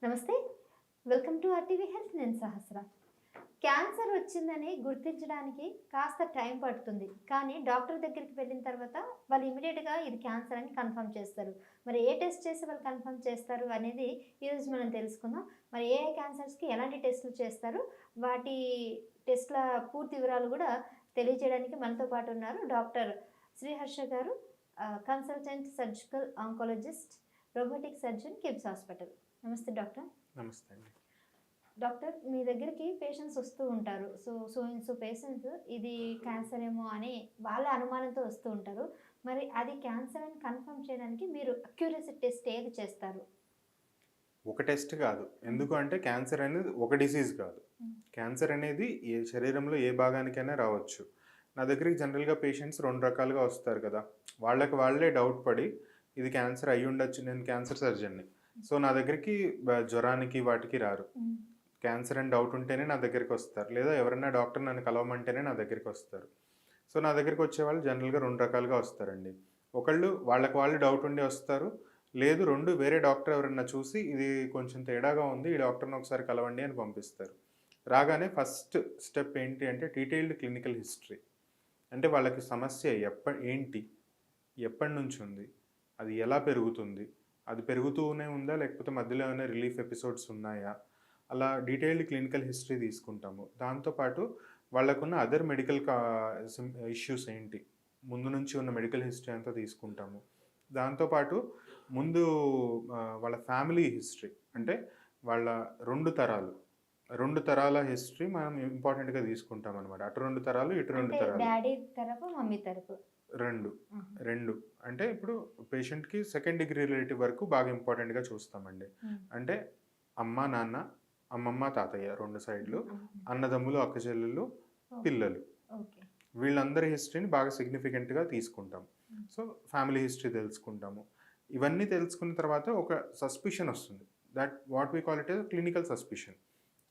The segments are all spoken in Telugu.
నమస్తే. Welcome to RTV health. నేను సహస్ర. క్యాన్సర్ వచ్చిందని గుర్తించడానికి కాస్త టైం పడుతుంది. కానీ డాక్టర్ దగ్గరికి వెళ్ళిన తర్వాత వాళ్ళు ఇమ్మీడియేట్‌గా ఇది క్యాన్సర్ అని కన్ఫర్మ్ చేస్తారు. మరి ఏ టెస్ట్ చేసి వాళ్ళు కన్ఫర్మ్ చేస్తారు అనేది ఈరోజు మనం తెలుసుకుందాం. మరి ఏ ఏ క్యాన్సర్స్‌కి ఎలాంటి టెస్టులు చేస్తారు? వాటి టెస్ట్‌ల పూర్తి వివరాలు కూడా తెలియజేయడానికి మనతో పాటు ఉన్నారు డాక్టర్ శ్రీహర్ష గారు, consultant surgical oncologist, robotic surgeon, KIMS hospital. నమస్తే డాక్టర్. నమస్తే అండి. డాక్టర్, మీ దగ్గరికి పేషెంట్స్ వస్తూ ఉంటారు. సో పేషెంట్స్ ఇది క్యాన్సర్ ఏమో అని వాళ్ళ అనుమానంతో వస్తూ ఉంటారు. మరి అది క్యాన్సర్ అని కన్ఫర్మ్ చేయడానికి మీరు అక్యురసీ టెస్ట్ ఏది చేస్తారు? ఒక టెస్ట్ కాదు. హ్మ్. ఎందుకు అంటే క్యాన్సర్ అనేది ఒక డిసీజ్ కాదు. హ్మ్. క్యాన్సర్ అనేది ఏ శరీరంలో ఏ భాగానికైనా రావచ్చు. నా దగ్గరికి జనరల్‌గా పేషెంట్స్ 2 రకాలుగా వస్తారు కదా! వాళ్ళకి వాళ్ళే డౌట్ పడి ఇది క్యాన్సర్ అయ్యుండొచ్చు. నేను క్యాన్సర్ సర్జన్‌ని. సో, నా దగ్గరికి జ్వరానికి వాటికి రారు. హ్మ్. క్యాన్సర్ అని డౌట్ ఉంటేనే నా దగ్గరికొస్తారు. లేదా ఎవరైనా డాక్టర్ నన్ను కలవమంటేనే నా దగ్గరికొస్తారు. సో, నా దగ్గరికొచ్చేవాళ్ళు జనరల్‌గా 2 రకాలుగా వస్తారండి. ఒకళ్ళు వాళ్ళకి వాళ్ళు డౌట్ ఉండి వస్తారు. లేదు 2 వేరే డాక్టర్ ఎవరన్నా చూసి ఇది కొంచెం తేడాగా ఉంది. ఈ డాక్టర్‌ని ఒకసారి కలవండి అని పంపిస్తారు. రాగానే ఫస్ట్ స్టెప్ ఏంటి అంటే డీటెయిల్డ్ క్లినికల్ హిస్టరీ. అంటే వాళ్ళకి సమస్య ఏంటి? ఎప్పటినుంచుంది? అది ఎలా పెరుగుతుంది? అది పెరుగుతూనే ఉందా? లేకపోతే మధ్యలో ఏమైనా రిలీఫ్ ఎపిసోడ్స్ ఉన్నాయా? అలా డీటెయిల్డ్ క్లినికల్ హిస్టరీ తీసుకుంటాము. దాంతో పాటు వాళ్ళకున్న అదర్ మెడికల్ ఇష్యూస్ ఏంటి? ముందు నుంచి ఉన్న మెడికల్ హిస్టరీ అంతా తీసుకుంటాము. దాంతో పాటు ముందు వాళ్ళ ఫ్యామిలీ హిస్టరీ అంటే వాళ్ళ 2 తరాల హిస్టరీ మనం ఇంపార్టెంట్‌గా తీసుకుంటామనమాట. అటు 2 తరాలు, ఇటు 2 అంటే తరాలు. డ్యాడీ తరపు, మమ్మీ తరపు. 2. ఆహా! 2. అంటే ఇప్పుడు పేషెంట్‌కి సెకండ్ డిగ్రీ రిలేటివ్ వరకు బాగా ఇంపార్టెంట్‌గా చూస్తామండి. హ్మ్. అంటే అమ్మ, నాన్న, అమ్మమ్మ, తాతయ్య 2 సైడ్‌లు, హ్మ్. అన్నదమ్ములు, అక్కచెల్లెళ్ళు, ఓకే. పిల్లలు. ఓకే. వీళ్ళందరి హిస్టరీని బాగా సిగ్నిఫికెంట్‌గా తీసుకుంటాం. హ్మ్. సో, ఫ్యామిలీ హిస్టరీ తెలుసుకుంటాము. ఇవన్నీ తెలుసుకున్న తర్వాత ఒక సస్పిషన్ ఒస్తుంది. That what we call it as clinical suspicion.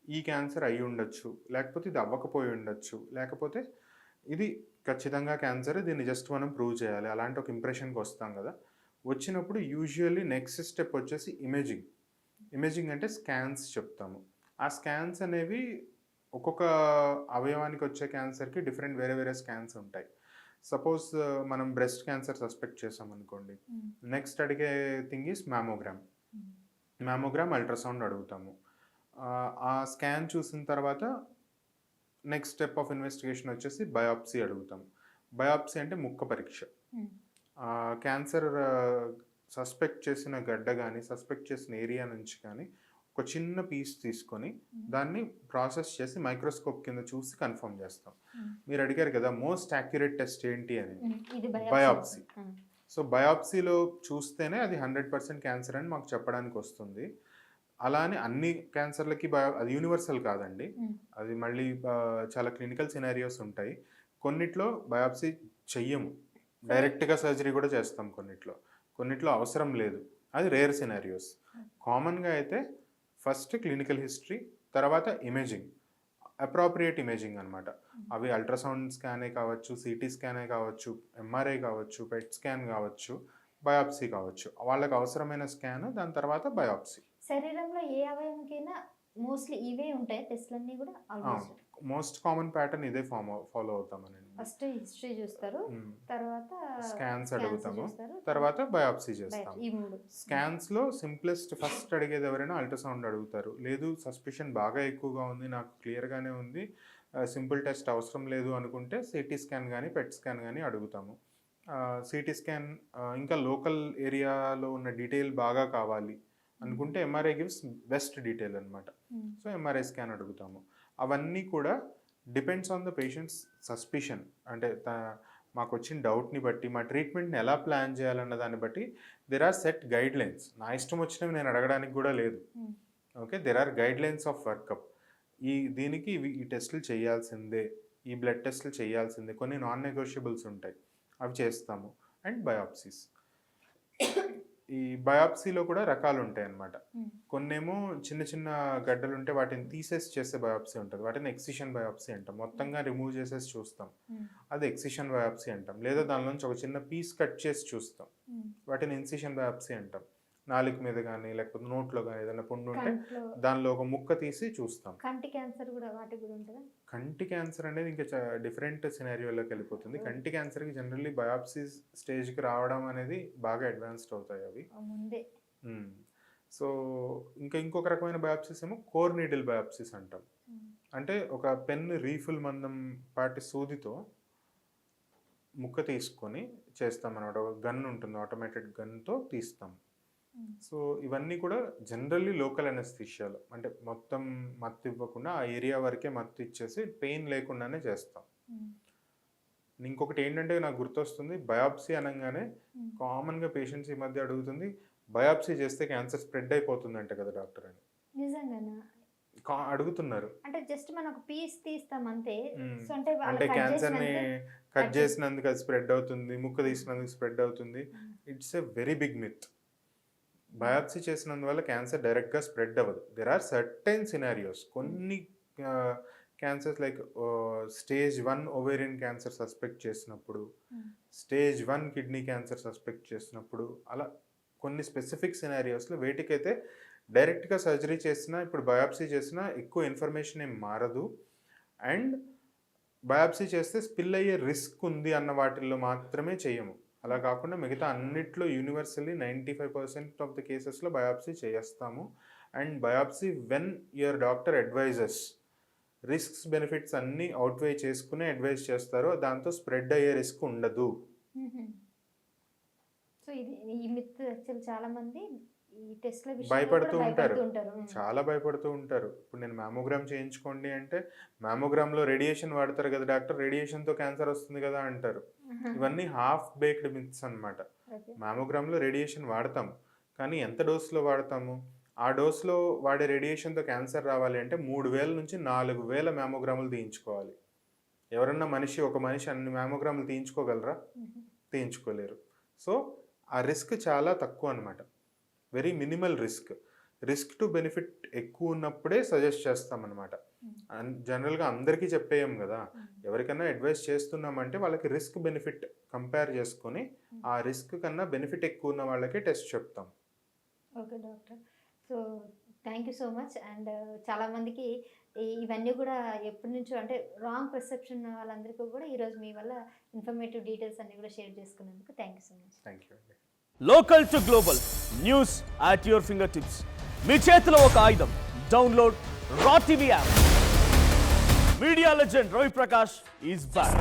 ఈ క్యాన్సర్ అయ్యుండొచ్చు. లేకపోతే ఇది అవ్వకపోయి ఉండొచ్చు. లేకపోతే ఇది ఖచ్చితంగా క్యాన్సరే. దీన్ని జస్ట్ మనం ప్రూవ్ చేయాలి. అలాంటి ఒక ఇంప్రెషన్‌కొస్తాం గదా! వచ్చినప్పుడు యూజువల్లీ నెక్స్ట్ స్టెప్ వచ్చేసి ఇమేజింగ్. ఇమేజింగ్ అంటే స్కాన్స్ చెప్తాము. ఆ స్కాన్స్ అనేవి ఒక్కొక్క అవయవానికి వచ్చే క్యాన్సర్‌కి వేరే వేరే స్కాన్స్ ఉంటాయి. సపోజ్ మనం బ్రెస్ట్ క్యాన్సర్ సస్పెక్ట్ చేశామనుకోండి. హ్మ్. నెక్స్ట్ అడిగే థింగ్ ఈస్ మామోగ్రామ్. హ్మ్. మామోగ్రామ్, అల్ట్రాసౌండ్ అడుగుతాము. ఆ స్కాన్ చూసిన తర్వాత నెక్స్ట్ స్టెప్ ఆఫ్ ఇన్వెస్టిగేషన్ వచ్చేసి బయాప్సీ అడుగుతాం. బయాప్సీ అంటే ముక్క పరీక్ష. హ్మ్. క్యాన్సర్ సస్పెక్ట్ చేసిన గడ్డ గాని, సస్పెక్ట్ చేసిన ఏరియా నుంచి కానీ ఒక చిన్న పీస్ తీసుకొని హ్మ్. దాన్ని ప్రాసెస్ చేసి మైక్రోస్కోప్ కింద చూసి కన్ఫర్మ్ చేస్తాం. హ్మ్. మీరు అడిగారు కదా! మోస్ట్ యాక్యురేట్ టెస్ట్ ఏంటి అని. హ్మ్. ఇది బయాప్సీ బయాప్సీ. అవుతుంది. ఆ! సో, బయాప్సీలో చూస్తేనే అది 100% క్యాన్సర్ అని మాకు చెప్పడానికొస్తుంది. అలా అని అన్ని క్యాన్సర్‌లకి అది యూనివర్సల్ కాదండి. హ్మ్. అది మళ్ళీ చాలా క్లినికల్ సినారియోస్ ఉంటాయి. కొన్నిట్లో బయాప్సీ చెయ్యము. సరే. డైరెక్ట్‌గా సర్జరీ కూడా చేస్తాం కొన్నిట్లో. కొన్నిట్లో అవసరం లేదు. అది రేర్ సినారియోస్. కామన్‌గా అయితే ఫస్ట్ క్లినికల్ హిస్టరీ, తర్వాత ఇమేజింగ్. అప్రోప్రియేట్ ఇమేజింగ్ అనమాట. హ్మ్. అవి అల్ట్రాసౌండ్ స్కానే కావచ్చు, సీటీ స్కానే కావచ్చు, ఎంఆర్ఐ కావచ్చు, పెట్ స్కాన్ కావచ్చు, బయాప్సీ కావచ్చు. వాళ్ళకి అవసరమైన స్కాన్ దాని తర్వాత బయాప్సీ. శరీరంలో ఏ అవయవంకైనా మోస్ట్‌లీ ఇవే ఉంటాయా టెస్ట్‌లన్నీ గూడా అవును. ఆల్‌మోస్ట్? మోస్ట్ కామన్ ప్యాటర్న్ ఇదే ఫాలో అవుతామనండి. ఫస్ట్ హిస్టరీ జూస్తారు. హ్మ్. తర్వాత స్కాన్స్ స్కాన్స్ అడుగుతాము. జూస్తారు. తర్వాత బయాప్సీ బయాప్సీ చేస్తాము. ఈ 3. హ్మ్. స్కాన్స్‌లో సింప్లెస్ట్ ఫస్ట్ అడిగేది ఎవరైనా అల్ట్రాసౌండ్ అడుగుతారు. లేదు సస్పిషన్ బాగా ఎక్కువగా ఉంది. నాకు క్లియర్‌గానే ఉంది. సింపుల్ టెస్ట్ అవసరం లేదు అనుకుంటే సీటీ స్కాన్ గాని, పెట్ స్కాన్ గాని అడుగుతాము. సీటీ స్కాన్ ఇంకా లోకల్ ఏరియాలో ఉన్న డీటెయిల్ బాగా కావాలి హ్మ్. అనుకుంటే ఎంఆర్ఐ గివ్స్ బెస్ట్ డీటెయిల్ అనమాట. హ్మ్. సో, ఎంఆర్ఐ స్కాన్ అడుగుతాము. అవన్నీ కూడా depends on the patients suspicion. అంటే మాకొచ్చిన డౌట్‌ని బట్టి, మా ట్రీట్మెంట్‌ని ఎలా ప్లాన్ చేయాలన్న దాన్ని బట్టి దేర్ ఆర్ సెట్ గైడ్‌లైన్స్. నా ఇష్టం వచ్చినవి నేను అడగడానికి గూడా లేదు. Hmm. Okay. There are guidelines of workup. దీనికి ఈ టెస్టులు చేయాల్సిందే. ఈ బ్లడ్ టెస్టులు చేయాల్సిందే. కొన్ని నాన్ నెగోషియబుల్స్ ఉంటాయి. అవి చేస్తాము. And biopsies. ఈ బయాప్సీలో కూడా రకాలుంటాయన్నమాట. హ్మ్. కొన్నేమో చిన్న చిన్న గడ్డలుంటే వాటిని తీసేసి చేసే బయాప్సీ ఉంటది. వాటిని ఎక్సిషన్ బయాప్సీ అంటాం. హ్మ్. మొత్తంగా రిమూవ్ చేసేసి చూస్తాం. హ్మ్. అది ఎక్సిషన్ బయాప్సీ అంటాం. లేదా దానిలోంచి ఒక చిన్న పీస్ కట్ చేసి చూస్తాం. హ్మ్. వాటిని ఇన్సిషన్ బయాప్సీ అంటాం. నాలుక మీద కానీ లేకపోతే నోట్లో కానీ ఏదైనా పుండు ఉంటే కంట్లో దానిలో ఒక ముక్క తీసి చూస్తాం. కంటి క్యాన్సర్ కూడా వాటికి కూడా ఉంటుందా? కంటి క్యాన్సర్ అనేది ఇంకా డిఫరెంట్ సినారియోలోకి వెళ్ళిపోతుంది. కంటి క్యాన్సర్కి జనరల్లీ బయాప్సీ స్టేజ్కి రావడం అనేది బాగా అడ్వాన్స్డ్ అవుతాయి అవి. ముందే. సో ఇంకొక రకమైన బయాప్సీస్ ఏమో కోర్ నీడిల్ బయాప్సీస్ అంటాం. అంటే ఒక పెన్ రీఫిల్ మందం పాటి సూదితో ముక్క తీసుకొని చేస్తాం అన్నమాట. ఒక గన్ ఉంటుంది, ఆటోమేటెడ్ గన్తో తీస్తాం. సో ఇవన్నీ కూడా జనరల్లీ లోకల్ అనెస్థీషియాలో, అంటే మొత్తం మత్తు ఇవ్వకుండా ఆ ఏరియా వరకే మత్తు ఇచ్చేసి పెయిన్ లేకుండానే చేస్తాం. ఇంకొకటి ఏంటంటే నాకు గుర్తొస్తుంది, బయాప్సీ అనగానే కామన్గా పేషెంట్స్ ఈ మధ్య అడుగుతుంది, బయాప్సీ చేస్తే క్యాన్సర్ స్ప్రెడ్ అయిపోతుందంట కదా డాక్టర్ అని నిజంగానా? అడుగుతున్నారు. అంటే జస్ట్ మనం ఒక పీస్ తీస్తాం అంతే. సో అంటే క్యాన్సర్ని కట్ చేసినందుకు అది స్ప్రెడ్ అవుతుంది, ముక్క తీసినందుకు స్ప్రెడ్ అవుతుంది. It's a very big myth. Biopsy చేసినందువల్ల క్యాన్సర్ డైరెక్ట్గా స్ప్రెడ్ అవ్వదు. There are certain scenarios. కొన్ని cancers like stage 1 ovarian cancer suspect చేసినప్పుడు, స్టేజ్ 1 కిడ్నీ క్యాన్సర్ సస్పెక్ట్ చేసినప్పుడు, అలా కొన్ని స్పెసిఫిక్ సినారియోస్లో వేటికైతే డైరెక్ట్గా సర్జరీ చేసినా ఇప్పుడు బయాప్సీ చేసినా ఎక్కువ ఇన్ఫర్మేషన్ ఏం మారదు. అండ్ బయాప్సీ చేస్తే స్పిల్ అయ్యే రిస్క్ ఉంది అన్న వాటిల్లో మాత్రమే చేయము. అలా కాకుండా మిగతా అన్నిట్లో యూనివర్సల్లీ 95% ఆఫ్ ద కేసెస్లో బయాప్సీ చేస్తాము. And biopsy when your doctor advises, risks benefits అన్నీ అవుట్వే చేసుకునే అడ్వైజ్ చేస్తారో దాంతో స్ప్రెడ్ అయ్యే రిస్క్ ఉండదు. సో ఇది ఈ మిత్ యాక్చువల్ చాలా మంది ఈ టెస్ట్ల భయపడుతూ ఉంటారు, చాలా భయపడుతూ ఉంటారు. ఇప్పుడు నేను మ్యామోగ్రామ్ చేయించుకోండి అంటే మ్యామోగ్రామ్లో రేడియేషన్ వాడతారు కదా డాక్టర్, రేడియేషన్తో క్యాన్సర్ వస్తుంది కదా అంటారు. ఇవన్నీ హాఫ్ బేక్డ్ మిత్స్ అనమాట. మ్యామోగ్రామ్లో రేడియేషన్ వాడతాం, కానీ ఎంత డోస్లో వాడతాము? ఆ డోస్లో వాడే రేడియేషన్తో క్యాన్సర్ రావాలి అంటే 3000 నుంచి 4000 మ్యామోగ్రాములు తీయించుకోవాలి. ఎవరన్నా ఒక మనిషి అన్ని మ్యామోగ్రాములు తీయించుకోగలరా? తీయించుకోలేరు. సో ఆ రిస్క్ చాలా తక్కువ అనమాట, very minimal risk to benefit ఎక్కువ ఉన్నప్పుడే సజెస్ట్ చేస్తామన్నమాట. జనరల్గా అందరికీ చెప్పేయం కదా, ఎవరికైనా అడ్వైస్ చేస్తున్నామంటే వాళ్ళకి రిస్క్ బెనిఫిట్ కంపేర్ చేసుకొని ఆ రిస్క్ కన్నా బెనిఫిట్ ఎక్కువ ఉన్న వాళ్ళకి టెస్ట్ చెప్తాం. Okay doctor, so thank you so much. And చాలామందికి ఇవన్నీ కూడా ఎప్పటి నుంచో అంటే రాంగ్ పర్సెప్షన్ వాళ్ళందరికీ కూడా ఈరోజు మీ వల్ల ఇన్ఫర్మేటివ్ డీటెయిల్స్ అన్ని కూడా షేర్ చేసుకున్నందుకు thank you so much. Thank you అండి. Local to global news at your finger tips. మీ చేతిలో ఒక ఆయుధం. Download raw TV app. Media legend Ravi Prakash is back.